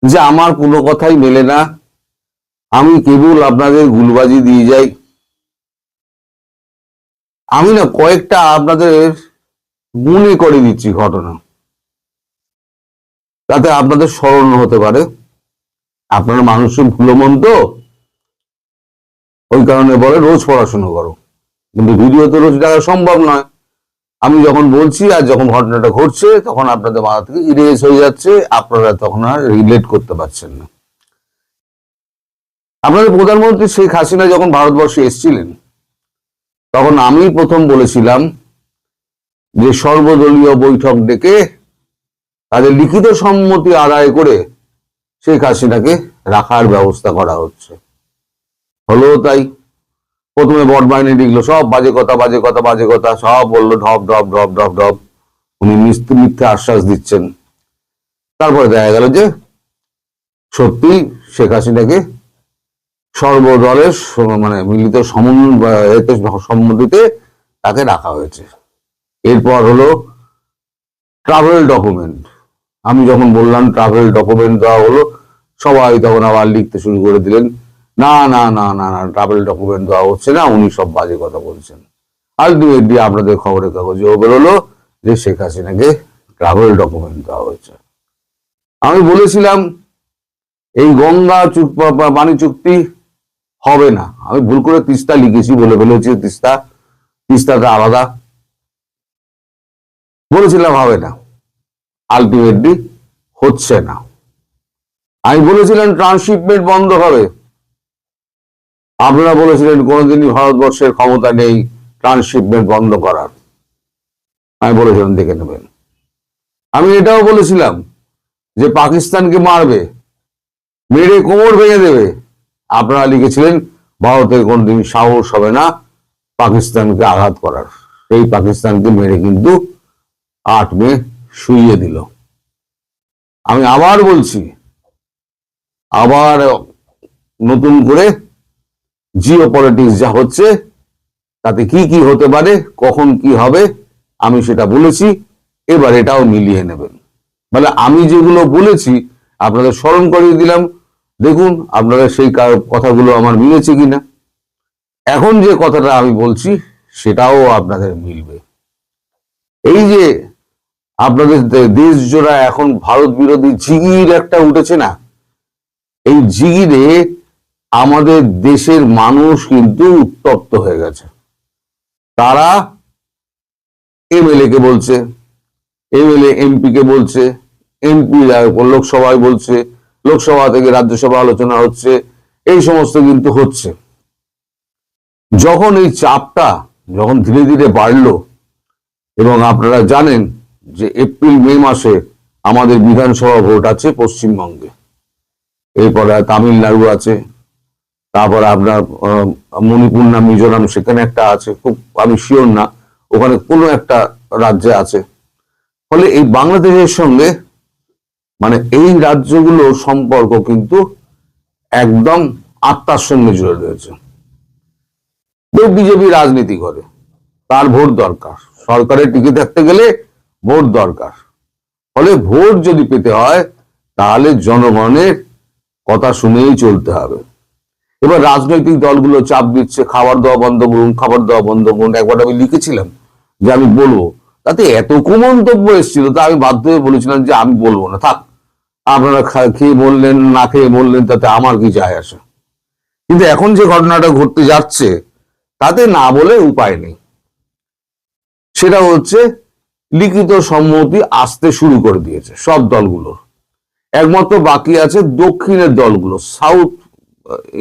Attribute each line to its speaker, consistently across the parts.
Speaker 1: যে আমার কোনো কথাই মেলে না, আমি কেবল আপনাদের গুলবাজি দিয়ে যাই। আমি না কয়েকটা আপনাদের মনে করে দিচ্ছি ঘটনা, তাতে আপনাদের স্মরণ হতে পারে। আপনারা মানুষের ভুলো মন তো, ওই কারণে বলে রোজ পড়াশোনা করো, কিন্তু ভিডিও তো রোজ দেখা সম্ভব নয়। আমি যখন বলছি আর যখন ঘটনাটা ঘটছে তখন আপনাদের মাথা থেকে ইরেজ হয়ে যাচ্ছে, আপনারা তখন আর রিলেট করতে পারছেন না। আপনাদের প্রধানমন্ত্রী শেখ হাসিনা যখন ভারতবর্ষে এসেছিলেন তখন আমি প্রথম বলেছিলাম যে সর্বদলীয় বৈঠক ডেকে তাদের লিখিত সম্মতি আদায় করে শেখ হাসিনাকে রাখার ব্যবস্থা করা হচ্ছে। হলো তাই। প্রথমে বটবাহিনী লিখলো সব বাজে কথা বাজে কথা বাজে কথা, সব বললো ঢপ ঢপ ঢপ ঢপ ঢপ, উনি মিথ্যে আশ্বাস দিচ্ছেন। তারপরে দেখা গেল যে সত্যি শেখ হাসিনাকে সর্বদলের মানে মিলিত সম্মতিতে তাকে রাখা হয়েছে। এরপর হলো ট্রাভেল ডকুমেন্ট। আমি যখন বললাম ট্রাভেল ডকুমেন্ট দেওয়া হলো, সবাই তখন আবার লিখতে শুরু করে দিলেন, না না না না না ট্রাভেল ডকুমেন্ট দেওয়া হচ্ছে না, উনি সব বাজে কথা বলছেন। আলটিমেটলি আপনাদের খবরের কাগজেও বেরোলো যে শেখ হাসিনাকে ট্রাভেল ডকুমেন্ট দেওয়া হয়েছে। আমি বলেছিলাম এই গঙ্গা পানি চুক্তি হবে না। আমি ভুল করে তিস্তা লিখেছি, বলে ফেলেছি তিস্তাটা আলাদা, বলেছিলাম হবে না, আলটিমেটলি হচ্ছে না। আমি বলেছিলাম ট্রান্সশিপমেন্ট বন্ধ হবে, আপনারা বলেছিলেন কোনোদিনই ভারতবর্ষের ক্ষমতা নেই ট্রান্সশিপমেন্ট বন্ধ করার। আমি বলেছিলাম দেখে নেবেন। আমি এটাও বলেছিলাম যে পাকিস্তানকে মারবে, মেরে কোমর ভেঙে দেবে। আপনারা লিখেছিলেন ভারতের কোনদিন সাহস হবে না পাকিস্তানকে আঘাত করার। সেই পাকিস্তানকে মেরে কিন্তু 8 মে শুইয়ে দিল। আমি আবার বলছি, আবার নতুন করে জিও পলিটিক্স যা হচ্ছে তাতে কি কি হতে পারে, কখন কি হবে আমি সেটা বলেছি, এবার এটাও মিলিয়ে নেবেন। মানে আমি যেগুলো বলেছি আপনাদের স্মরণ করিয়ে দিলাম, দেখুন আপনারা সেই কথাগুলো আমার মিলেছে কিনা। এখন যে কথাটা আমি বলছি সেটাও আপনাদের মিলবে। এই যে আপনাদের দেশ জোড়া এখন ভারত বিরোধী জিগির একটা উঠেছে না, এই জিগিরে আমাদের দেশের মানুষ কিন্তু উত্তপ্ত হয়ে গেছে। তারা এমএলএ কে বলছে, এমএলএ এমপি কে বলছে, এমপি লোকসভায় বলছে, লোকসভা থেকে রাজ্যসভা আলোচনা হচ্ছে, এই সমস্ত কিন্তু হচ্ছে। যখন এই চাপটা যখন ধীরে ধীরে বাড়লো, এবং আপনারা জানেন যে এপ্রিল মে মাসে আমাদের বিধানসভা ভোট আছে পশ্চিমবঙ্গে, এরপরে তামিলনাড়ু আছে, তারপরে আপনার মণিপুর না মিজোরাম সেখানে একটা আছে, খুব আমি শিওর না, ওখানে কোনো একটা রাজ্যে আছে। ফলে এই বাংলাদেশের সঙ্গে মানে এই রাজ্যগুলোর সম্পর্ক কিন্তু একদম আত্মার সঙ্গে জুড়ে রয়েছে। কেউ বিজেপি রাজনীতি করে, তার ভোট দরকার, সরকারে টিকে থাকতে গেলে ভোট দরকার। ফলে ভোট যদি পেতে হয় তাহলে জনগণের কথা শুনেই চলতে হবে। এবার রাজনৈতিক দলগুলো চাপ দিচ্ছে খাবার দেওয়া বন্ধ করুন, খাবার দেওয়া বন্ধ করুন। একবার আমি লিখেছিলাম যে আমি বলবো, তাতে এত কুমন্তব্য এসেছিল, তা আমি বাধ্য হয়ে বলেছিলাম যে আমি বলবো না, থাক আপনারা খেয়ে বললেন না খেয়ে বললেন, তাতে আমার কি যায় আসে। কিন্তু এখন যে ঘটনাটা ঘটতে যাচ্ছে তাতে না বলে উপায় নেই। সেটা হচ্ছে লিখিত সম্মতি আসতে শুরু করে দিয়েছে সব দলগুলোর। একমাত্র বাকি আছে দক্ষিণের দলগুলো, সাউথ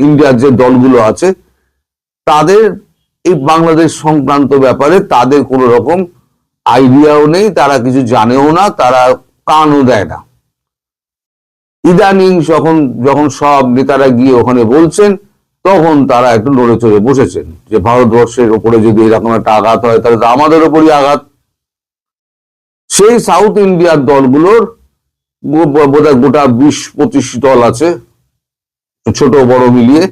Speaker 1: ইন্ডিয়ার যে দলগুলো আছে, তাদের এই বাংলাদেশ সংক্রান্ত ব্যাপারে তাদের কোনো রকম আইডিয়াও নেই, তারা কিছু জানেও না, তারা কানও দেয় না। ইদানিং যখন সব নেতারা গিয়ে ওখানে বলছেন তখন তারা একটু নড়ে চড়ে বসেছেন যে ভারতবর্ষের উপরে যদি এরকম একটা আঘাত হয় তাহলে তো আমাদের উপরই আঘাত। সেই সাউথ ইন্ডিয়ার দলগুলোর বোধহয় গোটা 20-25 দল আছে, ছোট বড় মিলিয়ে,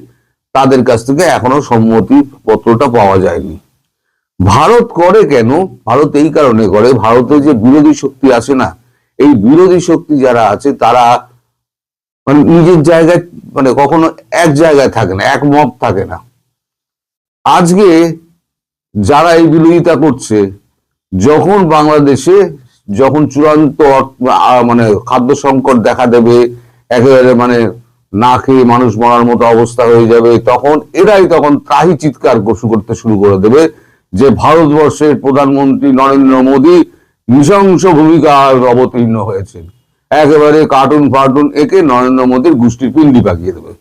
Speaker 1: তাদের কাছ থেকে এখনো সম্মতি পত্রটা পাওয়া যায়নি। ভারত করে কেন? ভারত এই কারণে করে, ভারতে যে বিরোধী শক্তি আছে না, এই বিরোধী শক্তি যারা আছে তারা মানে নিজের জায়গায়, মানে কখনো এক জায়গায় থাকে না, এক মত থাকে না। আজকে যারা এই বিরোধিতা করছে, যখন বাংলাদেশে যখন চূড়ান্ত মানে খাদ্য সংকট দেখা দেবে, একেবারে মানে না খেয়ে মানুষ মরার মতো অবস্থা হয়ে যাবে, তখন এরাই তখন ত্রাহি চিৎকার করতে শুরু করে দেবে যে ভারতবর্ষের প্রধানমন্ত্রী নরেন্দ্র মোদী নৃশংস ভূমিকা অবতীর্ণ হয়েছেন। একেবারে কার্টুন ফার্টুন একে নরেন্দ্র মোদীর গোষ্ঠীর পিন্ডি পাকিয়ে দেবে।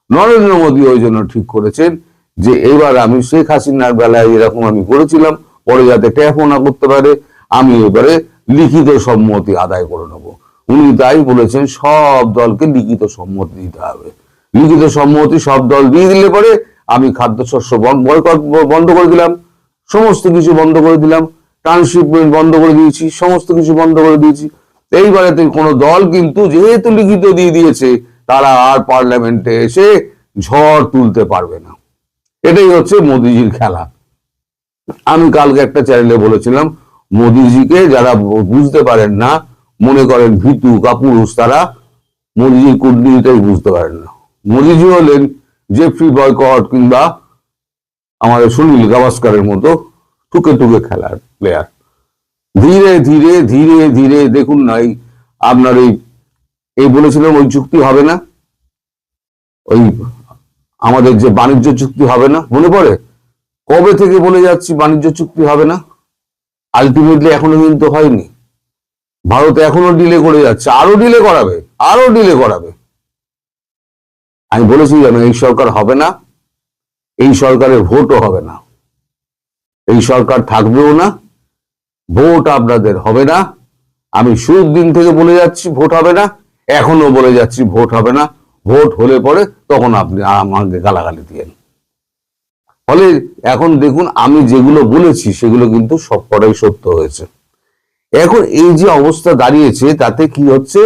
Speaker 1: নরেন্দ্র মোদী ওই জন্য ঠিক করেছেন যে এবার আমি শেখ হাসিনার বেলায় এরকম আমি করেছিলাম, পরে যাতে ট্যাপও না করতে পারে, আমি এবারে লিখিত সম্মতি আদায় করে নেব। উনি তাই বলেছেন সব দলকে লিখিত সম্মতি দিতে হবে। লিখিত সম্মতি সব দল দিয়ে দিলে পরে আমি খাদ্যশস্য বয়কট বন্ধ করে দিলাম, সমস্ত কিছু বন্ধ করে দিলাম, ট্রান্সশিপমেন্ট বন্ধ করে দিয়েছি, সমস্ত কিছু বন্ধ করে দিয়েছি। এইবারে কোনো দল কিন্তু যেহেতু লিখিত দিয়ে দিয়েছে, তারা আর পার্লামেন্টে এসে ঝড় তুলতে পারবে না। এটাই হচ্ছে মোদিজির খেলা। আমি কালকে একটা চ্যানেলে বলেছিলাম, মোদিজিকে যারা বুঝতে পারেন না, মনে করেন ভীতু কাপুরুষ, তারা মোদিজির কূটনীতিটাই বুঝতে পারেন না। মোদিজি হলেন জেফ্রি বয়কট কিংবা আমাদের সুনীল গাভাস্কারের মতো টুকে টুকে খেলার প্লেয়ার। ধীরে ধীরে ধীরে ধীরে দেখুন না, আপনার এই বলেছিলাম ওই চুক্তি হবে না, ওই আমাদের যে বাণিজ্য চুক্তি হবে না, মনে পড়ে? কবে থেকে বলে যাচ্ছি বাণিজ্য চুক্তি হবে না, আলটিমেটলি এখনো কিন্তু হয়নি। ভারত এখনো ডিলে করে যাচ্ছে, আরো ডিলে করাবে, আরো ডিলে করাবে। আমি বলেছি জানো, এই সরকার হবে না, এই সরকারের ভোটও হবে না, এই সরকার থাকবেও না, ভোট আপনাদের হবে না। আমি শুরুর দিন থেকে বলে যাচ্ছি ভোট হবে না, এখনো বলে যাচ্ছি ভোট হবে না। ভোট হলে পরে তখন আপনি আমাকে গালাগালি দিয়েন। ফলে এখন দেখুন, আমি যেগুলো বলেছি সেগুলো কিন্তু সবকটাই সত্য হয়েছে। এখন এই যে অবস্থা দাঁড়িয়েছে, তাতে কি হচ্ছে,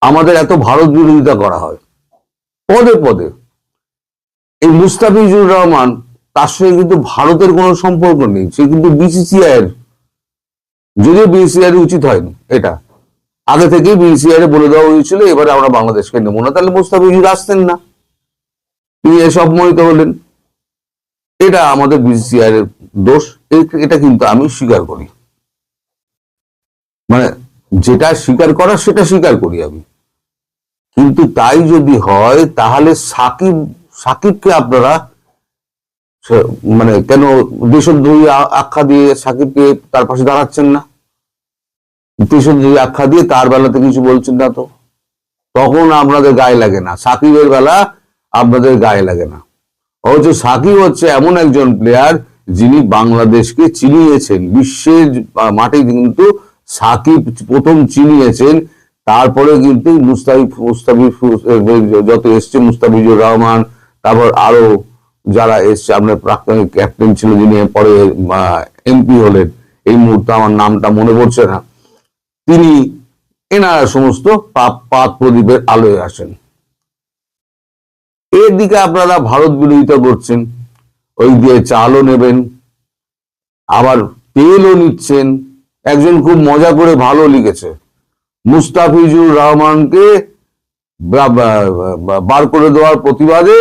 Speaker 1: আমাদের এত ভারত বিরোধিতা করা হয় পদে পদে। এই মুস্তাফিজুর রহমান, তার সঙ্গে কিন্তু ভারতের কোনো সম্পর্ক নেই, সে কিন্তু বিসিসিআই এর, যদিও বিসিসিআই এর উচিত হয়নি এটা, আগে থেকেই বিসিসিআই এর বলে দেওয়া হয়েছিল এবারে আমরা বাংলাদেশকে নেবো না, তাহলে মুস্তাফিজুর আসতেন না, তিনি সম্মোহিত হলেন। এটা আমাদের বিসিসিআই এর দোষ, এটা কিন্তু আমি স্বীকার করি, মানে যেটা স্বীকার করা সেটা স্বীকার করি আমি। কিন্তু তাই যদি হয়, তাহলে সাকিবকে আপনারা মানে কেন দেশদ্রোহী আখ্যা দিয়ে সাকিবকে তার পাশে দাঁড়াচ্ছেন না? দেশদ্রোহী আখ্যা দিয়ে তার বেলাতে কিছু বলছেন না, তো তখন আপনাদের গায়ে লাগে না, সাকিবের বেলা আপনাদের গায়ে লাগে না। অথচ সাকিব হচ্ছে এমন একজন প্লেয়ার যিনি বাংলাদেশকে চিনিয়েছেন, বিশ্বের মাঠে কিন্তু সাকিব প্রথম চিনিয়েছেন। তারপরে কিন্তু মুস্তাফিজ যত এসছে, মুস্তাফিজুর রহমান, তারপর আরো যারা এসছে, আপনার প্রাক্তন ক্যাপ্টেন ছিল যিনি পরে এমপি হলেন, এই মুহূর্তে আমার নামটা মনে পড়ছে না, তিনি, এনারা সমস্ত পাত প্রদীপের আলোয় আসেন। এর দিকে আপনারা ভারত বিরোধিতা করছেন, ওই দিয়ে চালও নেবেন, আবার তেলও নিচ্ছেন। একজন খুব মজা করে ভালো লিখেছে, মুস্তাফিজুর রহমানকে বার করে দেওয়ার প্রতিবাদে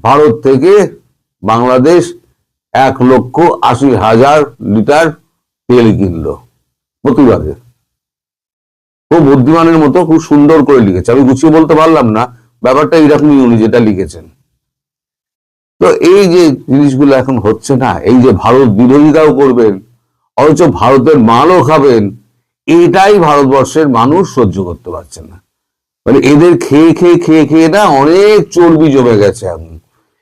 Speaker 1: ভারত থেকে বাংলাদেশ 1,80,000 লিটার তেল কিনলো প্রতিবাদে। খুব বুদ্ধিমানের মতো খুব সুন্দর করে লিখেছে, আমি গুছিয়ে বলতে পারলাম না, ব্যাপারটা এরকমই উনি যেটা লিখেছেন। তো এই যে জিনিসগুলো এখন হচ্ছে না, এই যে ভারত বিরোধিতাও করবেন অথচ ভারতের মালও খাবেন, এটাই ভারতবর্ষের মানুষ সহ্য করতে পারছে না। মানে এদের খেয়ে খেয়ে খেয়ে খেয়ে না অনেক চর্বি জমে গেছে, এখন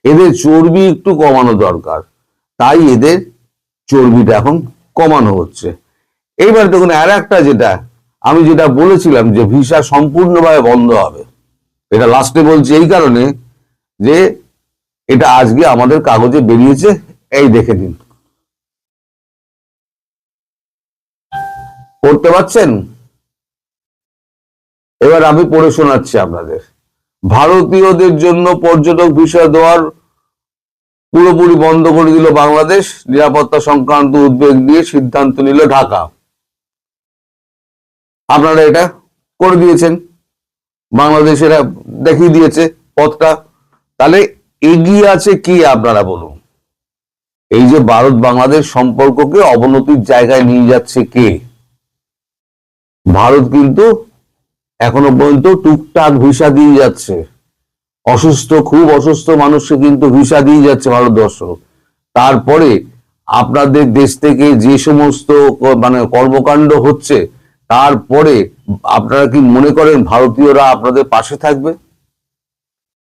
Speaker 1: এদের চর্বি একটু কমানো দরকার, তাই এদের চর্বিটা এখন কমানো হচ্ছে। এইবার দেখুন, আর একটা আমি যেটা বলেছিলাম যে ভিসা সম্পূর্ণভাবে বন্ধ হবে, এটা লাস্টে বলছি এই কারণে যে এটা আজকে আমাদের কাগজে বেরিয়েছে, এই দেখে নিন, পড়তে পারছেন? এবার আমি পড়ে শোনাচ্ছি আপনাদের। ভারতীয়দের জন্য পর্যটক ভিসা দেওয়ার পুরোপুরি বন্ধ করে দিল বাংলাদেশ, নিরাপত্তা সংক্রান্ত উদ্বেগ নিয়ে সিদ্ধান্ত নিল ঢাকা। আপনারা এটা করে দিয়েছেন, বাংলাদেশেরা দেখিয়ে দিয়েছে পথটা। তাহলে এগিয়ে আছে কি আপনারা বলুন? এই যে ভারত বাংলাদেশ সম্পর্ককে অবনতির জায়গায় নিয়ে যাচ্ছে কে? ভারত কিন্তু এখনো পর্যন্ত টুকটাক ভিসা দিয়ে যাচ্ছে, খুব অসুস্থ মানুষকে কিন্তু ভিসা দিয়ে যাচ্ছে ভারতবর্ষ। তারপরে আপনাদের দেশ থেকে যে সমস্ত মানে কর্মকাণ্ড হচ্ছে, তারপরে আপনারা কি মনে করেন ভারতীয়রা আপনাদের পাশে থাকবে?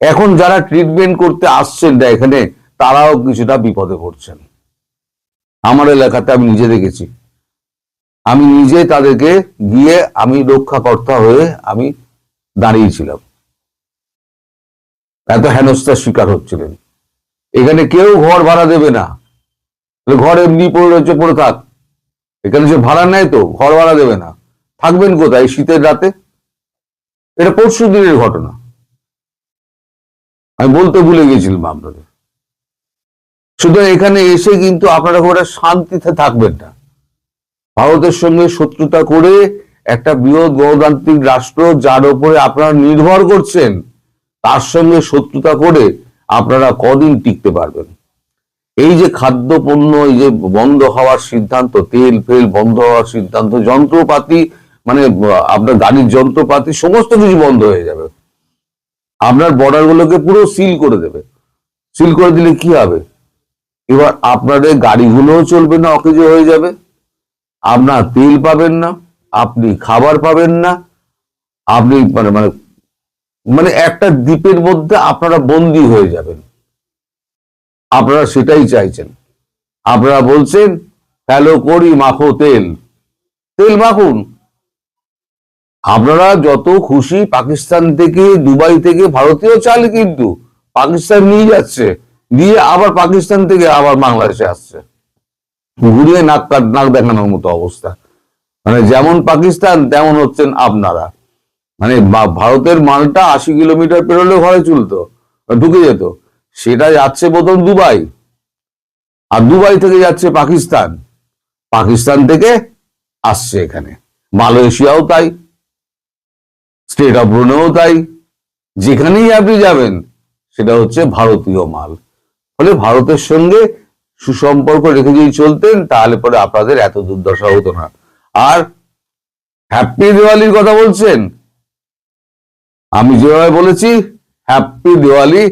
Speaker 1: এখন যারা ট্রিটমেন্ট করতে আসছেন এখানে, তারাও কিছুটা বিপদে পড়ছেন। আমার এলাকাতে আমি নিজে দেখেছি, আমি নিজে তাদেরকে গিয়ে আমি রক্ষাকর্তা হয়ে আমি দাঁড়িয়েছিলাম। এত হেনস্থার শিকার হচ্ছিলেন। এখানে কেউ ঘর ভাড়া দেবে না, ঘর এমনি পড়ে রয়েছে, পড়ে থাক। এখানে যে ভাড়া নেয় তো ঘর ভাড়া দেবে না, থাকবেন কোথায় শীতের রাতে? এটা পরশু দিনের ঘটনা, আমি বলতে ভুলে গেছিলাম আপনাদের। সুতরাং এখানে এসে কিন্তু আপনারা ওরা শান্তিতে থাকবেন না। ভারতের সঙ্গে শত্রুতা করে একটা বৃহৎ গণতান্ত্রিক রাষ্ট্র যার উপরে আপনারা নির্ভর করছেন, তার সঙ্গে শত্রুতা করে আপনারা কদিন টিকতে পারবেন? এই যে খাদ্যপণ্য এই যে বন্ধ হওয়ার সিদ্ধান্ত, তেল ফেল বন্ধ হওয়ার সিদ্ধান্ত, যন্ত্রপাতি মানে আপনার গাড়ির যন্ত্রপাতি সমস্ত কিছু বন্ধ হয়ে যাবে। আপনার বর্ডার গুলোকে পুরো সিল করে দেবে। সিল করে দিলে কি হবে? এবার আপনাদের গাড়িগুলোও চলবে না, অকেজো হয়ে যাবে, আপনার তেল পাবেন না, আপনি খাবার পাবেন না, আপনি মানে মানে মানে একটা দ্বীপের মধ্যে আপনারা বন্দী হয়ে যাবেন। আপনারা সেটাই চাইছেন। আপনারা বলছেন ফেলো করি মাখো তেল, তেল মাখুন। আপনারা যত খুশি পাকিস্তান থেকে, দুবাই থেকে ভারতীয় চাল কিন্তু পাকিস্তান নিয়ে যাচ্ছে, দিয়ে আবার পাকিস্তান থেকে আবার বাংলাদেশে আসছে, ঘুরিয়ে নাক দেখানোর মতো অবস্থা। মানে যেমন পাকিস্তান তেমন হচ্ছেন আপনারা। মানে ভারতের মালটা 80 কিলোমিটার পেরোলে ঘরে চলতো, ঢুকে যেত, সেটা যাচ্ছে প্রথম দুবাই, আর দুবাই থেকে যাচ্ছে পাকিস্তান, পাকিস্তান থেকে আসছে এখানে। মালয়েশিয়াও তাই, স্টেট অফ ব্রুনেও তাই, যেখানেই আপনি যাবেন সেটা হচ্ছে ভারতীয় মাল। ফলে ভারতের সঙ্গে সুসম্পর্ক রেখে যদি চলতেন, তাহলে পরে আপনাদের এত দুর্দশা হতো না। আর হ্যাপি দিওয়ালির কথা বলছেন, আমি যেভাবে বলেছি হ্যাপি দিওয়ালি